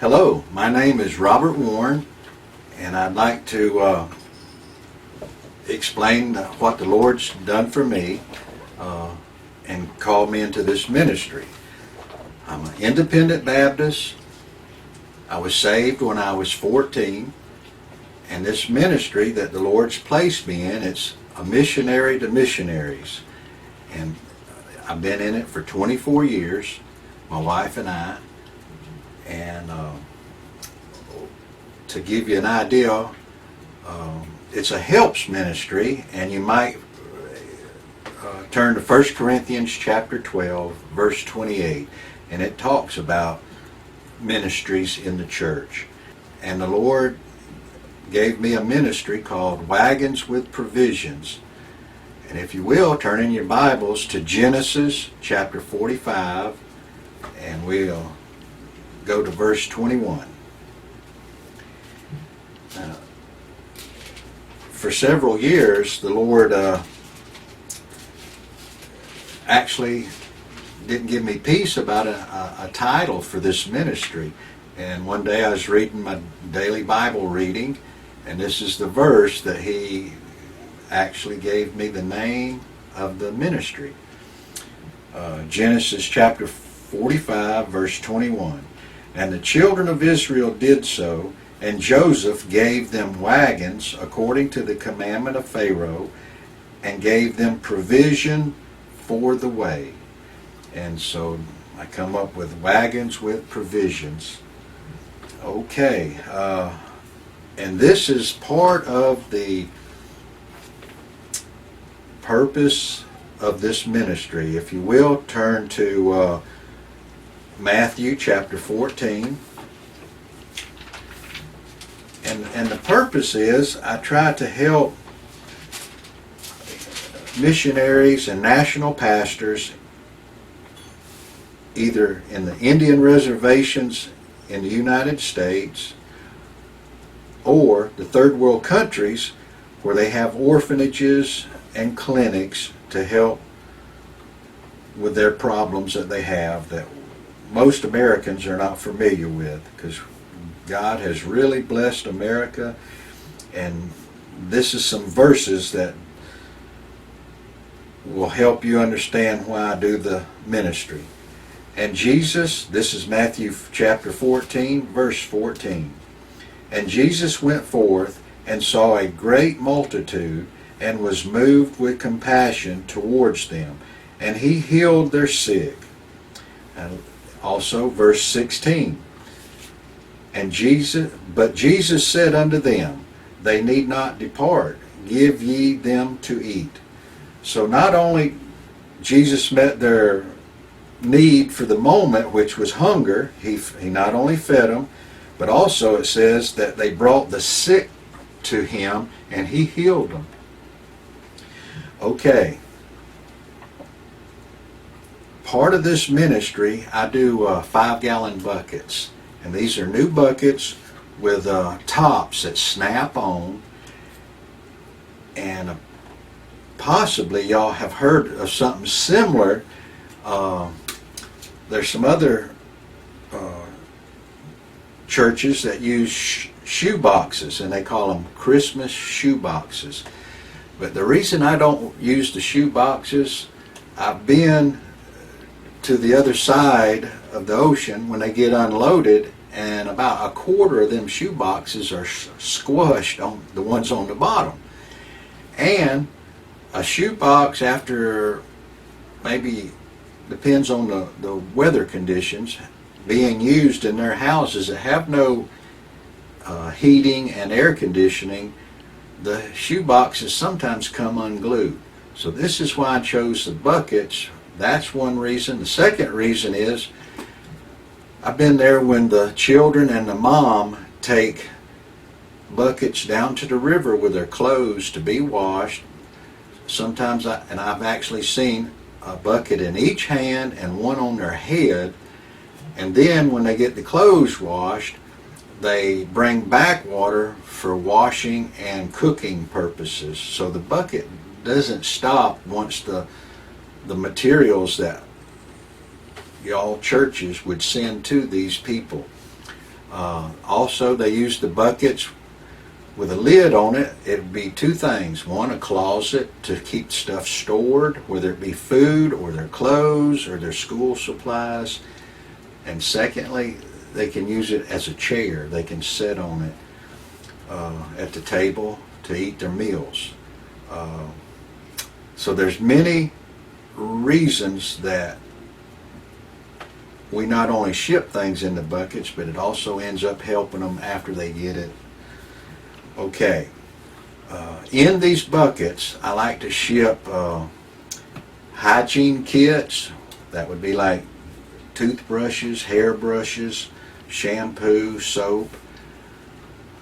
Hello, my name is Robert Warren, and I'd like to explain what the Lord's done for me and called me into this ministry. I'm an independent Baptist. I was saved when I was 14, and this ministry that the Lord's placed me in, it's a missionary to missionaries. And I've been in it for 24 years, my wife and I. And to give you an idea, it's a helps ministry, and you might turn to 1 Corinthians chapter 12, verse 28, and it talks about ministries in the church. And the Lord gave me a ministry called Wagons with Provisions. And if you will, turn in your Bibles to Genesis chapter 45, and we'll go to verse 21. For several years, the Lord actually didn't give me peace about a title for this ministry. And one day I was reading my daily Bible reading, and this is the verse that He actually gave me the name of the ministry. Genesis chapter 45, verse 21. And the children of Israel did so, and Joseph gave them wagons according to the commandment of Pharaoh, and gave them provision for the way. And so I come up with wagons with provisions. Okay, and this is part of the purpose of this ministry. If you will, turn to Matthew chapter 14. And the purpose is I try to help missionaries and national pastors either in the Indian reservations in the United States or the third world countries where they have orphanages and clinics to help with their problems that they have that most Americans are not familiar with, because God has really blessed America, and this is some verses that will help you understand why I do the ministry. And Jesus, this is Matthew chapter 14, verse 14. And Jesus went forth and saw a great multitude, and was moved with compassion towards them, and He healed their sick. And also verse 16. But Jesus said unto them, they need not depart, give ye them to eat. So not only Jesus met their need for the moment, which was hunger, he not only fed them, but also it says that they brought the sick to Him and He healed them. Okay. Part of this ministry, I do 5-gallon buckets. And these are new buckets with tops that snap on. And possibly y'all have heard of something similar. There's some other churches that use shoe boxes, and they call them Christmas shoe boxes. But the reason I don't use the shoe boxes, I've been to the other side of the ocean when they get unloaded, and about a quarter of them shoe boxes are squished on the ones on the bottom. And a shoe box, after maybe, depends on the weather conditions, being used in their houses that have no heating and air conditioning, the shoe boxes sometimes come unglued. So this is why I chose the buckets. That's one reason. The second reason is I've been there when the children and the mom take buckets down to the river with their clothes to be washed. Sometimes I've actually seen a bucket in each hand and one on their head. And then when they get the clothes washed, they bring back water for washing and cooking purposes. So the bucket doesn't stop once the materials that y'all churches would send to these people. Also, they use the buckets with a lid on it. It would be two things. One, a closet to keep stuff stored, whether it be food or their clothes or their school supplies. And secondly, they can use it as a chair. They can sit on it at the table to eat their meals. So there's many reasons that we not only ship things in the buckets, but it also ends up helping them after they get it. Okay. In these buckets, I like to ship hygiene kits. That would be like toothbrushes, hairbrushes, shampoo, soap.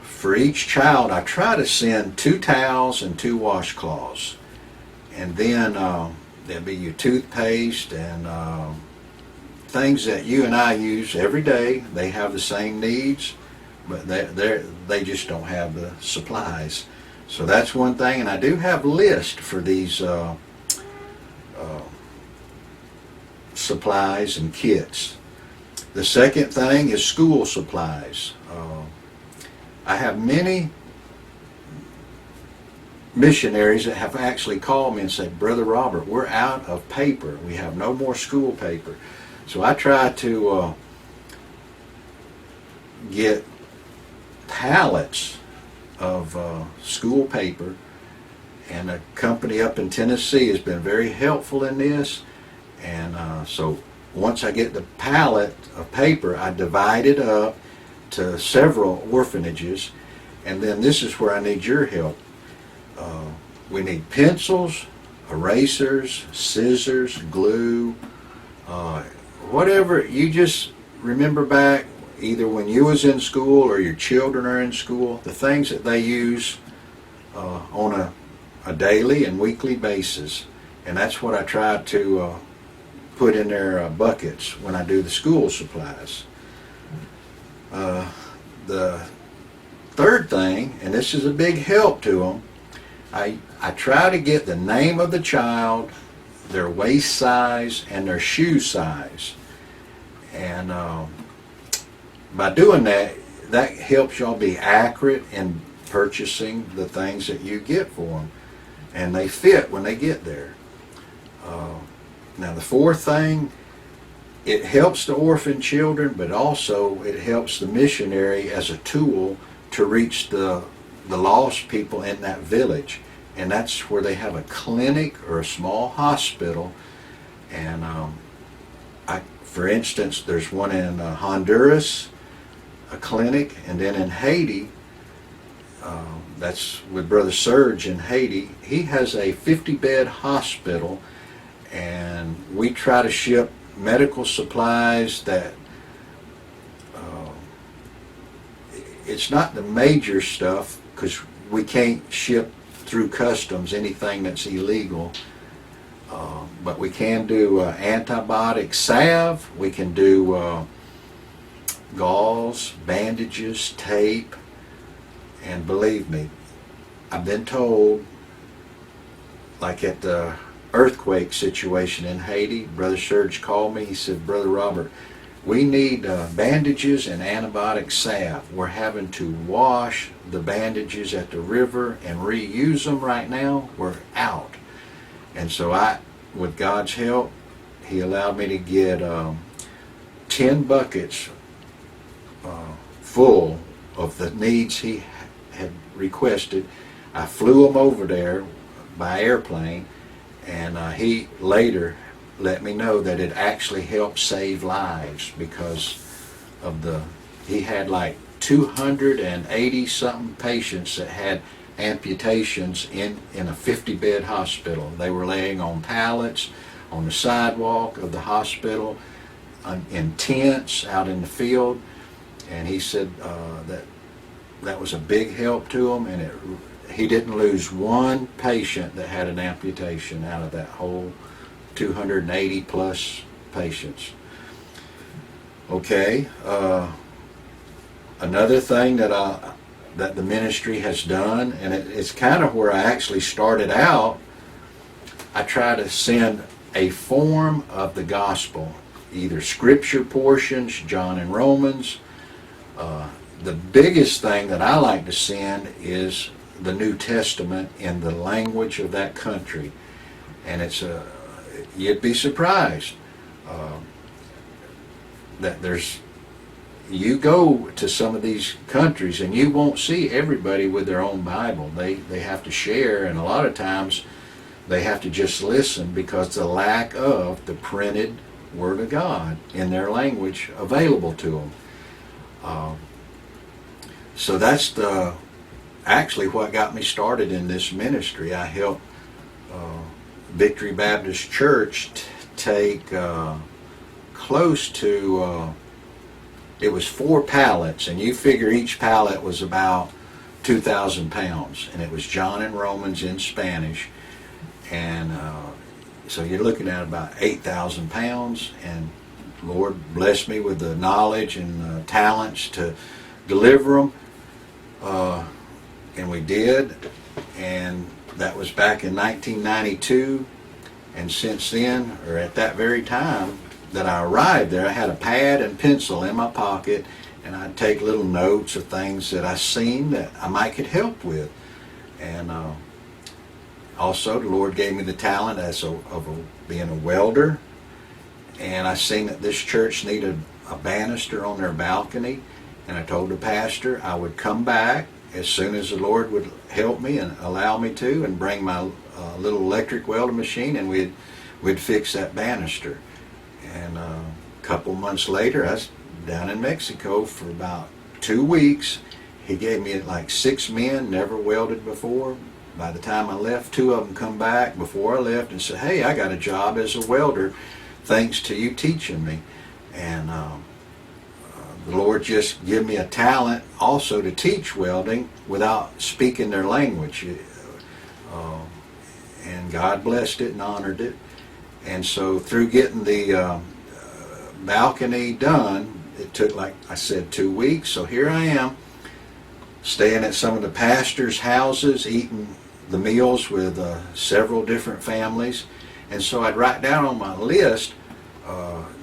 For each child, I try to send 2 towels and 2 washcloths. And then there'll be your toothpaste and things that you and I use every day. They have the same needs, but they just don't have the supplies. So that's one thing. And I do have lists for these supplies and kits. The second thing is school supplies. I have many missionaries that have actually called me and said, Brother Robert, we're out of paper. We have no more school paper. So I try to get pallets of school paper, and a company up in Tennessee has been very helpful in this. And so once I get the pallet of paper, I divide it up to several orphanages, and then this is where I need your help. We need pencils, erasers, scissors, glue, whatever. You just remember back, either when you was in school or your children are in school, the things that they use on a daily and weekly basis. And that's what I try to put in their buckets when I do the school supplies. The third thing, and this is a big help to them, I try to get the name of the child, their waist size, and their shoe size. And by doing that, that helps y'all be accurate in purchasing the things that you get for them. And they fit when they get there. Now the fourth thing, it helps the orphan children, but also it helps the missionary as a tool to reach the lost people in that village. And that's where they have a clinic or a small hospital. And for instance, there's one in Honduras, a clinic, and then in Haiti, that's with Brother Serge in Haiti. He has a 50-bed hospital, and we try to ship medical supplies that it's not the major stuff, because we can't ship through customs anything that's illegal, but we can do antibiotic salve, we can do gauze, bandages, tape, and believe me, I've been told, like at the earthquake situation in Haiti, Brother Serge called me, he said, Brother Robert, we need bandages and antibiotic salve. We're having to wash the bandages at the river and reuse them right now. We're out. And so with God's help, he allowed me to get 10 buckets full of the needs he had requested. I flew them over there by airplane, and he later let me know that it actually helped save lives, because of he had like 280 something patients that had amputations in a 50-bed hospital. They were laying on pallets on the sidewalk of the hospital, in tents out in the field, and he said that was a big help to him, and he didn't lose one patient that had an amputation out of that whole 280 plus patients. Okay, another thing that the ministry has done, and it's kind of where I actually started out, I try to send a form of the gospel, either scripture portions, John and Romans, The biggest thing that I like to send is the New Testament in the language of that country. And you'd be surprised that you go to some of these countries and you won't see everybody with their own Bible. They have to share, and a lot of times they have to just listen because the lack of the printed Word of God in their language available to them. So that's actually what got me started in this ministry. I helped Victory Baptist Church take close to, it was 4 pallets, and you figure each pallet was about 2,000 pounds, and it was John and Romans in Spanish, and so you're looking at about 8,000 pounds, and Lord blessed me with the knowledge and talents to deliver them, and we did, and that was back in 1992, and since then, or at that very time that I arrived there, I had a pad and pencil in my pocket, and I'd take little notes of things that I seen that I might could help with. And also the Lord gave me the talent being a welder, and I seen that this church needed a banister on their balcony, and I told the pastor I would come back as soon as the Lord would help me and allow me to, and bring my little electric welding machine, and we'd fix that banister. And a couple months later, I was down in Mexico for about 2 weeks. He gave me like 6 men, never welded before. By the time I left, 2 of them come back before I left and said, "Hey, I got a job as a welder thanks to you teaching me." And the Lord just gave me a talent also to teach welding without speaking their language. And God blessed it and honored it. And so through getting the balcony done, it took, like I said, 2 weeks. So here I am, staying at some of the pastors' houses, eating the meals with several different families. And so I'd write down on my list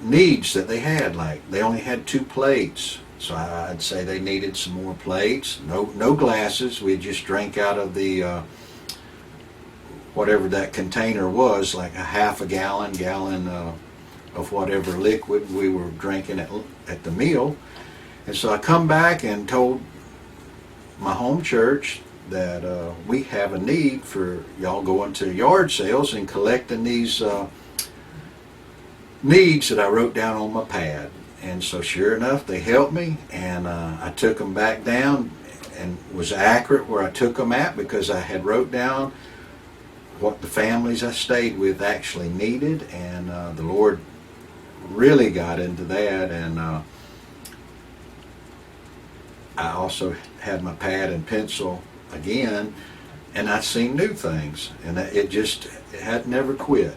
needs that they had. Like they only had 2 plates, so I'd say they needed some more plates. No glasses. We just drank out of the whatever that container was, like a half a gallon of whatever liquid we were drinking at the meal. And so I come back and told my home church that we have a need for y'all going to yard sales and collecting these needs that I wrote down on my pad. And so sure enough, they helped me, and I took them back down and was accurate where I took them at, because I had wrote down what the families I stayed with actually needed. And the Lord really got into that. And I also had my pad and pencil again, and I seen new things, and it had never quit.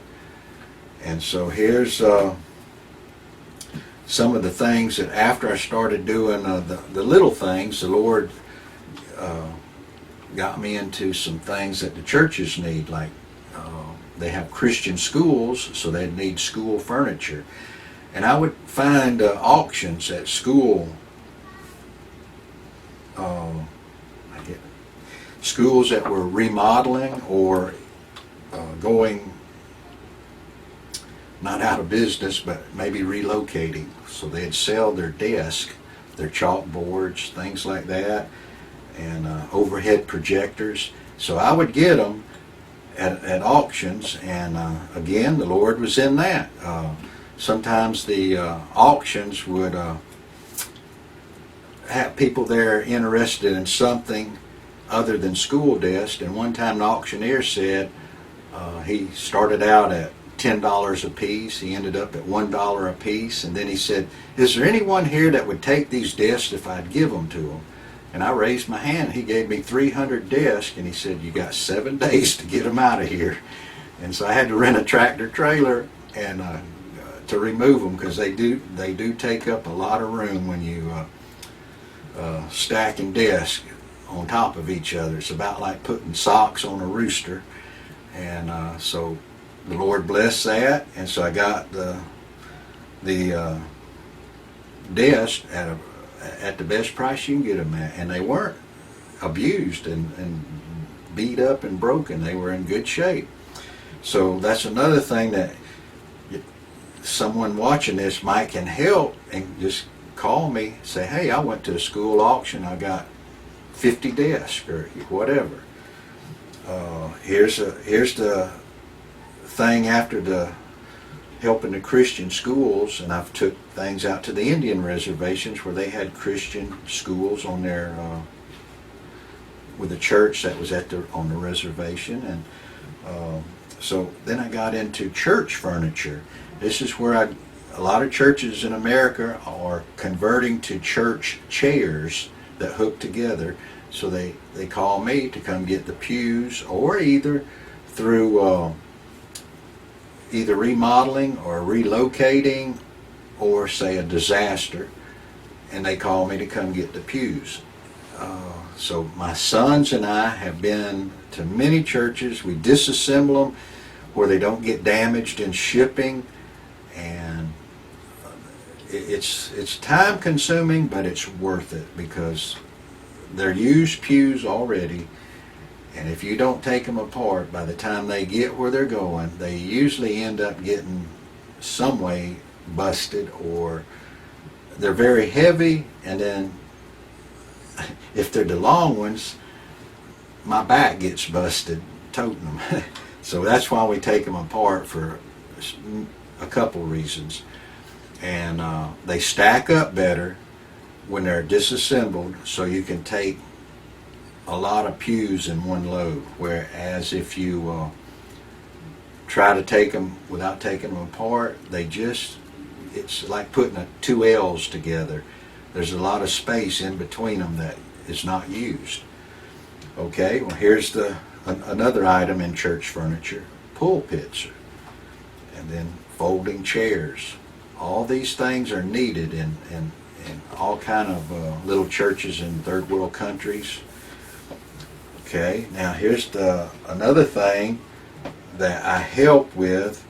And so here's some of the things that after I started doing the little things, the Lord got me into some things that the churches need. Like they have Christian schools, so they need school furniture. And I would find auctions at school, schools that were remodeling or going not out of business, but maybe relocating. So they'd sell their desk, their chalkboards, things like that, and overhead projectors. So I would get them at auctions, and again, the Lord was in that. Sometimes the auctions would have people there interested in something other than school desks. And one time the auctioneer said he started out at $10 a piece. He ended up at $1 a piece. And then he said, "Is there anyone here that would take these desks if I'd give them to them?" And I raised my hand. He gave me 300 desks, and he said, "You got 7 days to get them out of here." And so I had to rent a tractor trailer and to remove them, because they do take up a lot of room when you stacking desks on top of each other. It's about like putting socks on a rooster. And so the Lord blessed that, and so I got the desk at the best price you can get them at, and they weren't abused and beat up and broken. They were in good shape. So that's another thing that someone watching this might can help, and just call me, say, hey, I went to a school auction, I got 50 desks or whatever. Here's the thing after the helping the Christian schools, and I've took things out to the Indian reservations where they had Christian schools on their with a church that was on the reservation, and so then I got into church furniture. This is where a lot of churches in America are converting to church chairs that hook together. So they call me to come get the pews, or either through either remodeling or relocating, or say a disaster, and they call me to come get the pews. So my sons and I have been to many churches. We disassemble them where they don't get damaged in shipping, and it's time consuming, but it's worth it because they're used pews already, and if you don't take them apart, by the time they get where they're going, they usually end up getting some way busted, or they're very heavy, and then if they're the long ones, my back gets busted toting them. So that's why we take them apart, for a couple reasons. And they stack up better when they're disassembled, so you can take a lot of pews in one load, whereas if you try to take them without taking them apart, it's like putting two L's together. There's a lot of space in between them that is not used. Okay, well, here's another item in church furniture: pulpits, and then folding chairs. All these things are needed in all kind of little churches in third world countries. Okay, now here's another thing that I help with,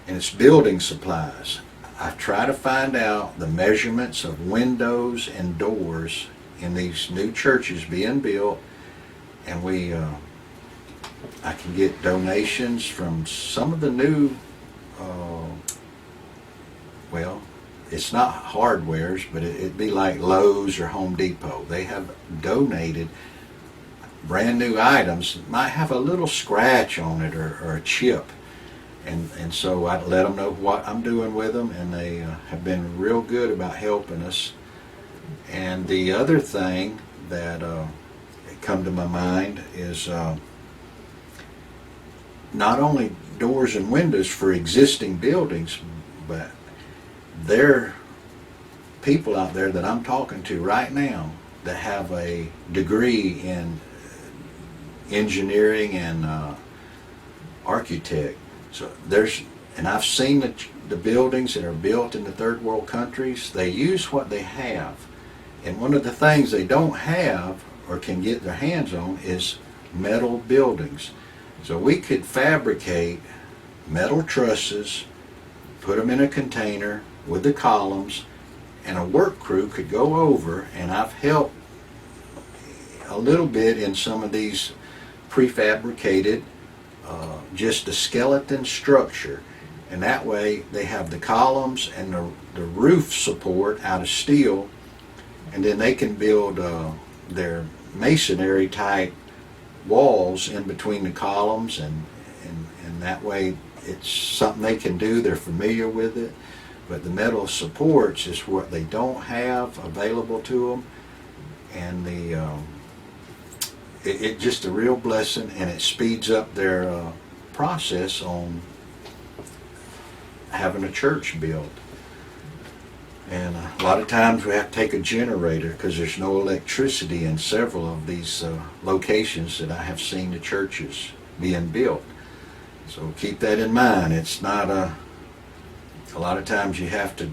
and it's building supplies. I try to find out the measurements of windows and doors in these new churches being built, and I can get donations from some of the new, well, it's not hardwares, but it'd be like Lowe's or Home Depot. They have donated brand new items that might have a little scratch on it or a chip. And so I let them know what I'm doing with them, and they have been real good about helping us. And the other thing that come to my mind is not only doors and windows for existing buildings, but there are people out there that I'm talking to right now that have a degree in engineering and architect. So and I've seen the buildings that are built in the third world countries. They use what they have, and one of the things they don't have or can get their hands on is metal buildings. So we could fabricate metal trusses, put them in a container with the columns, and a work crew could go over, and I've helped a little bit in some of these prefabricated, just a skeleton structure, and that way they have the columns and the roof support out of steel, and then they can build their masonry type walls in between the columns, and that way it's something they can do. They're familiar with it, but the metal supports is what they don't have available to them, and it's just a real blessing, and it speeds up their process on having a church built. And a lot of times we have to take a generator because there's no electricity in several of these locations that I have seen the churches being built. So keep that in mind. It's not a lot of times you have to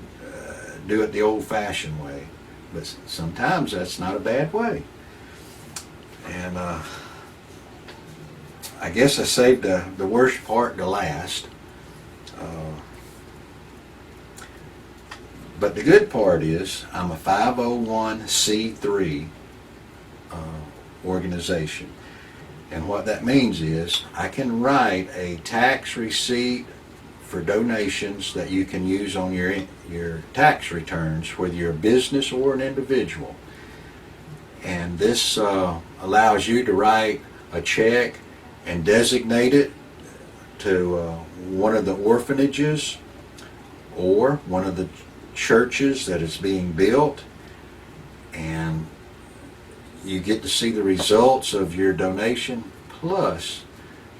do it the old-fashioned way, but sometimes that's not a bad way. And I guess I saved the worst part to last. But the good part is I'm a 501c3 organization. And what that means is I can write a tax receipt for donations that you can use on your tax returns, whether you're a business or an individual. And this allows you to write a check and designate it to one of the orphanages or one of the churches that is being built, and you get to see the results of your donation, plus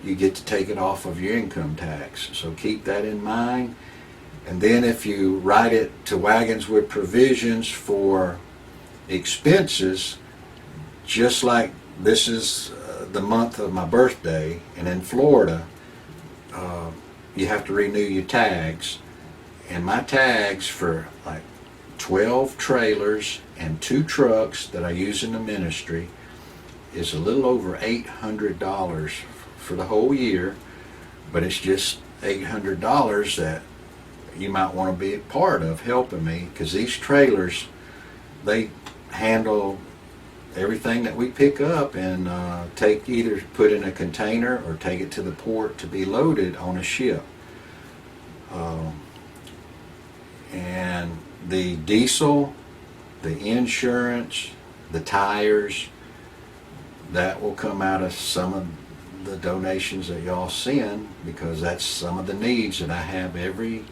you get to take it off of your income tax. So keep that in mind. And then if you write it to Wagons with provisions for expenses, just like this is the month of my birthday, and in Florida you have to renew your tags, and my tags for like 12 trailers and 2 trucks that I use in the ministry is a little over $800 for the whole year. But it's just $800 that you might want to be a part of helping me, because these trailers, they handle everything that we pick up and either put in a container or take it to the port to be loaded on a ship. And the diesel, the insurance, the tires, that will come out of some of the donations that y'all send, because that's some of the needs that I have every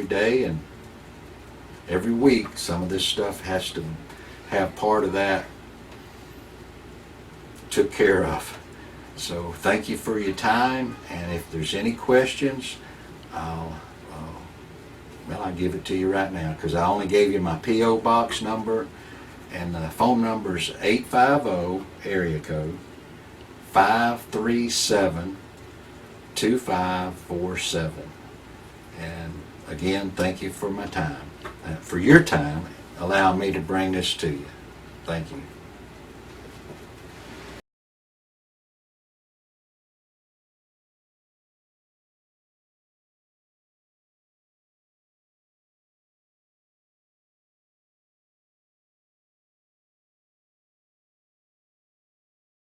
day and every week. Some of this stuff has to have part of that took care of. So thank you for your time, and if there's any questions, I'll give it to you right now, because I only gave you my P.O. box number, and the phone number is 850 area code 537-2547. And again, thank you for my time, for your time, allowing me to bring this to you. Thank you.